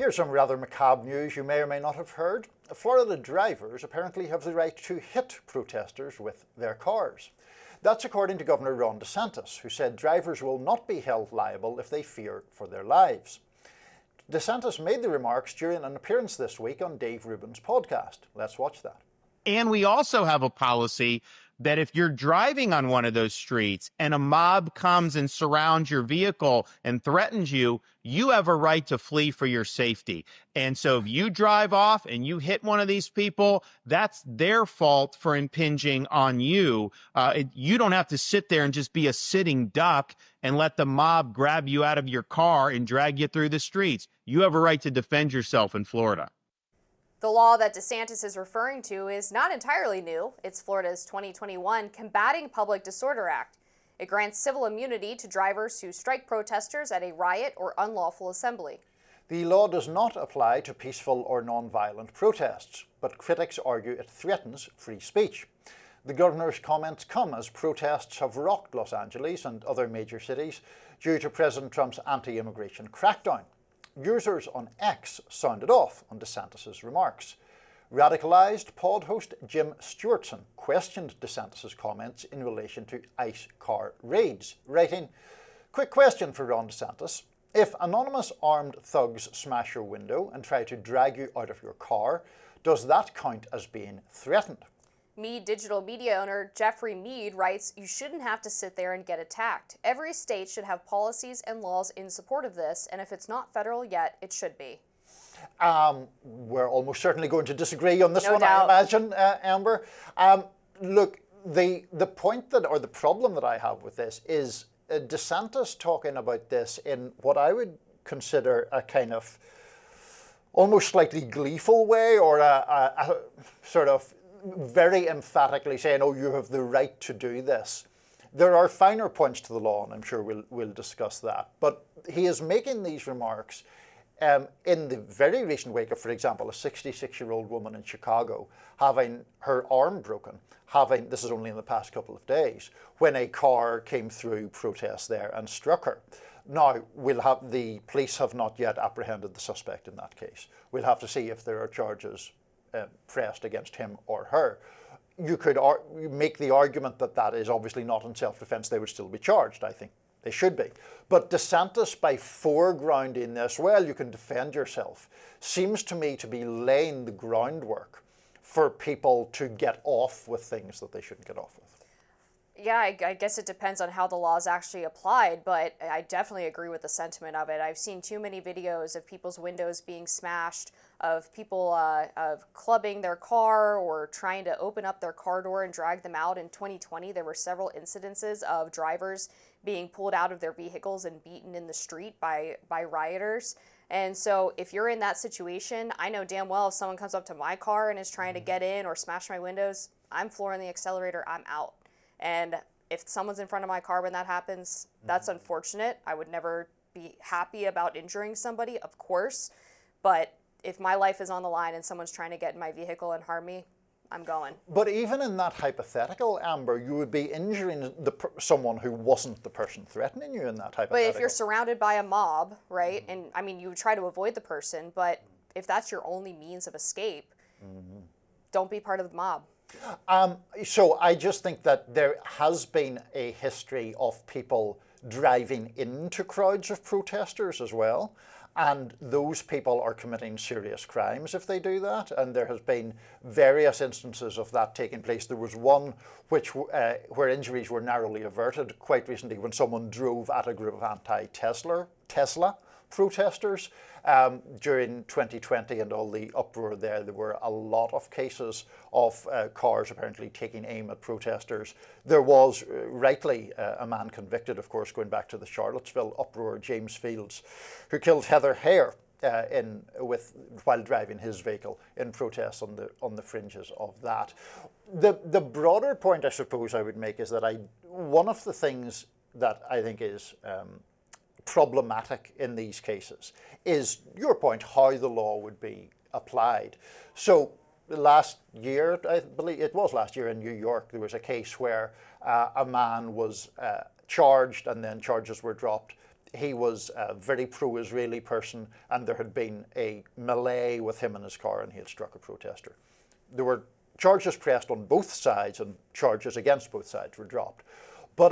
Here's some rather macabre news you may or may not have heard. Florida drivers apparently have the right to hit protesters with their cars. That's according to Governor Ron DeSantis, who said drivers will not be held liable if they fear for their lives. DeSantis made the remarks during an appearance this week on Dave Rubin's podcast. Let's watch that. And we also have a policy that if you're driving on one of those streets and a mob comes and surrounds your vehicle and threatens you, you have a right to flee for your safety. And so if you drive off and you hit one of these people, that's their fault for impinging on you. You don't have to sit there and just be a sitting duck and let the mob grab you out of your car and drag you through the streets. You have a right to defend yourself in Florida. The law that DeSantis is referring to is not entirely new. It's Florida's 2021 Combating Public Disorder Act. It grants civil immunity to drivers who strike protesters at a riot or unlawful assembly. The law does not apply to peaceful or non-violent protests, but critics argue it threatens free speech. The governor's comments come as protests have rocked Los Angeles and other major cities due to President Trump's anti-immigration crackdown. Users on X sounded off on DeSantis' remarks. Radicalized pod host Jim Stewartson questioned DeSantis' comments in relation to ICE car raids, writing, "Quick question for Ron DeSantis. If anonymous armed thugs smash your window and try to drag you out of your car, does that count as being threatened?" Mead digital media owner Jeffrey Mead writes, "You shouldn't have to sit there and get attacked. Every state should have policies and laws in support of this, and if it's not federal yet, it should be." We're almost certainly going to disagree on this No one, doubt. I imagine, Amber. Look, the point that, or the problem that I have with this is DeSantis talking about this in what I would consider a kind of almost slightly gleeful way, or a sort of very emphatically saying, oh, you have the right to do this. There are finer points to the law, and I'm sure we'll discuss that. But he is making these remarks in the very recent wake of, for example, a 66-year-old woman in Chicago having her arm broken, this is only in the past couple of days, when a car came through protests there and struck her. Now, the police have not yet apprehended the suspect in that case. We'll have to see if there are charges pressed against him or her. You could make the argument that that is obviously not in self-defense. They would still be charged, I think. They should be. But DeSantis, by foregrounding this, well, you can defend yourself, seems to me to be laying the groundwork for people to get off with things that they shouldn't get off with. Yeah, I guess it depends on how the law is actually applied, but I definitely agree with the sentiment of it. I've seen too many videos of people's windows being smashed, of people of clubbing their car or trying to open up their car door and drag them out. In 2020, there were several incidences of drivers being pulled out of their vehicles and beaten in the street by rioters. And so if you're in that situation, I know damn well if someone comes up to my car and is trying to get in or smash my windows, I'm flooring the accelerator, I'm out. And if someone's in front of my car when that happens, that's unfortunate. I would never be happy about injuring somebody, of course. But if my life is on the line and someone's trying to get in my vehicle and harm me, I'm going. But even in that hypothetical, Amber, you would be injuring someone who wasn't the person threatening you in that hypothetical. But if you're surrounded by a mob, right, and I mean, you would try to avoid the person, but if that's your only means of escape, don't be part of the mob. So I just think that there has been a history of people driving into crowds of protesters as well. And those people are committing serious crimes if they do that. And there has been various instances of that taking place. There was one where injuries were narrowly averted quite recently when someone drove at a group of anti-Tesla protesters during 2020 and all the uproar there. There were a lot of cases of cars apparently taking aim at protesters. There was rightly a man convicted, of course, going back to the Charlottesville uproar, James Fields, who killed Heather Hare while driving his vehicle in protest on the fringes of that. The broader point I suppose I would make is that one of the things that I think is problematic in these cases is your point, how the law would be applied. So last year, I believe it was last year in New York, there was a case where a man was charged and then charges were dropped he was a very pro-Israeli person, and there had been a melee with him in his car, and he had struck a protester. There were charges pressed on both sides, and charges against both sides were dropped. But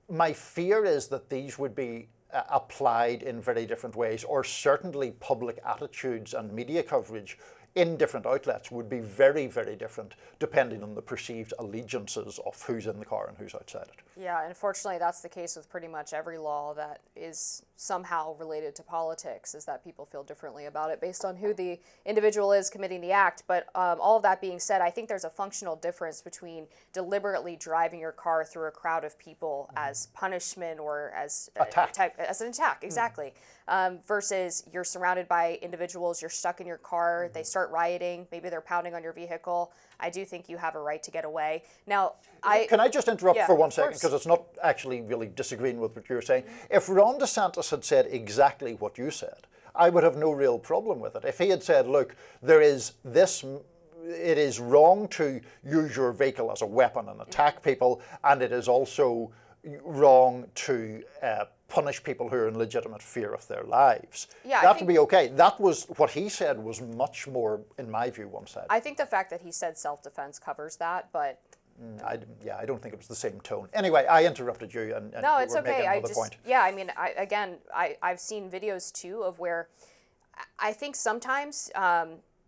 my fear is that these would be applied in very different ways, or certainly public attitudes and media coverage in different outlets would be very, very different depending on the perceived allegiances of who's in the car and who's outside it. Yeah, unfortunately, that's the case with pretty much every law that is somehow related to politics, is that people feel differently about it based on who the individual is committing the act. But all of that being said, I think there's a functional difference between deliberately driving your car through a crowd of people as punishment or as an attack, exactly, versus you're surrounded by individuals, you're stuck in your car, they start rioting, maybe they're pounding on your vehicle. I do think you have a right to get away. Now, Can I just interrupt for 1 second, because it's not actually really disagreeing with what you're saying. If Ron DeSantis had said exactly what you said, I would have no real problem with it. If he had said, look, it is wrong to use your vehicle as a weapon and attack people, and it is also wrong to punish people who are in legitimate fear of their lives. Yeah, that would be okay. That was what he said was much more, in my view, one-sided. I think the fact that he said self-defense covers that, but I don't think it was the same tone. Anyway, I interrupted you, and no, you it's were okay. making another point. Yeah, I mean, I've seen videos too of where I think sometimes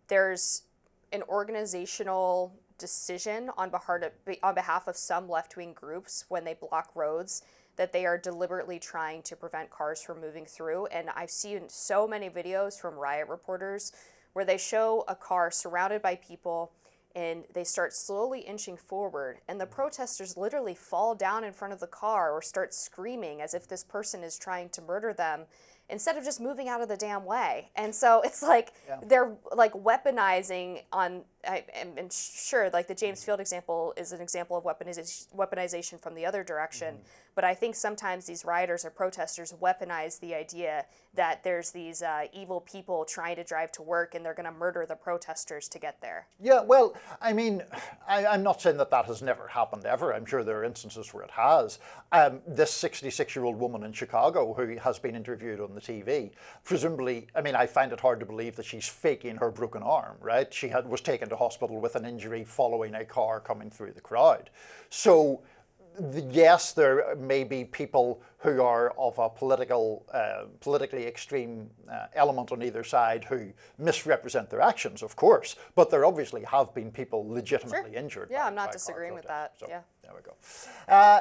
there's an organizational decision on behalf of some left-wing groups when they block roads that they are deliberately trying to prevent cars from moving through. And I've seen so many videos from riot reporters where they show a car surrounded by people and they start slowly inching forward, and the protesters literally fall down in front of the car or start screaming as if this person is trying to murder them, instead of just moving out of the damn way. And so it's like they're like weaponizing on, and sure, like the James Field example is an example of weaponization from the other direction. But I think sometimes these rioters or protesters weaponize the idea that there's these evil people trying to drive to work and they're going to murder the protesters to get there. Yeah, well, I mean, I'm not saying that has never happened ever. I'm sure there are instances where it has. This 66-year-old woman in Chicago who has been interviewed on the TV, presumably, I mean, I find it hard to believe that she's faking her broken arm, right? She was taken to hospital with an injury following a car coming through the crowd. So, yes, there may be people who are of a politically extreme element on either side who misrepresent their actions, of course, but there obviously have been people legitimately injured. Yeah, I'm not disagreeing with that. So, yeah. There we go.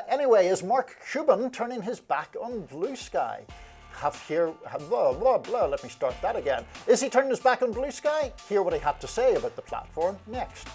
Anyway, is Mark Cuban turning his back on Blue Sky? Let me start that again. Is he turning his back on Blue Sky? Hear what he had to say about the platform next.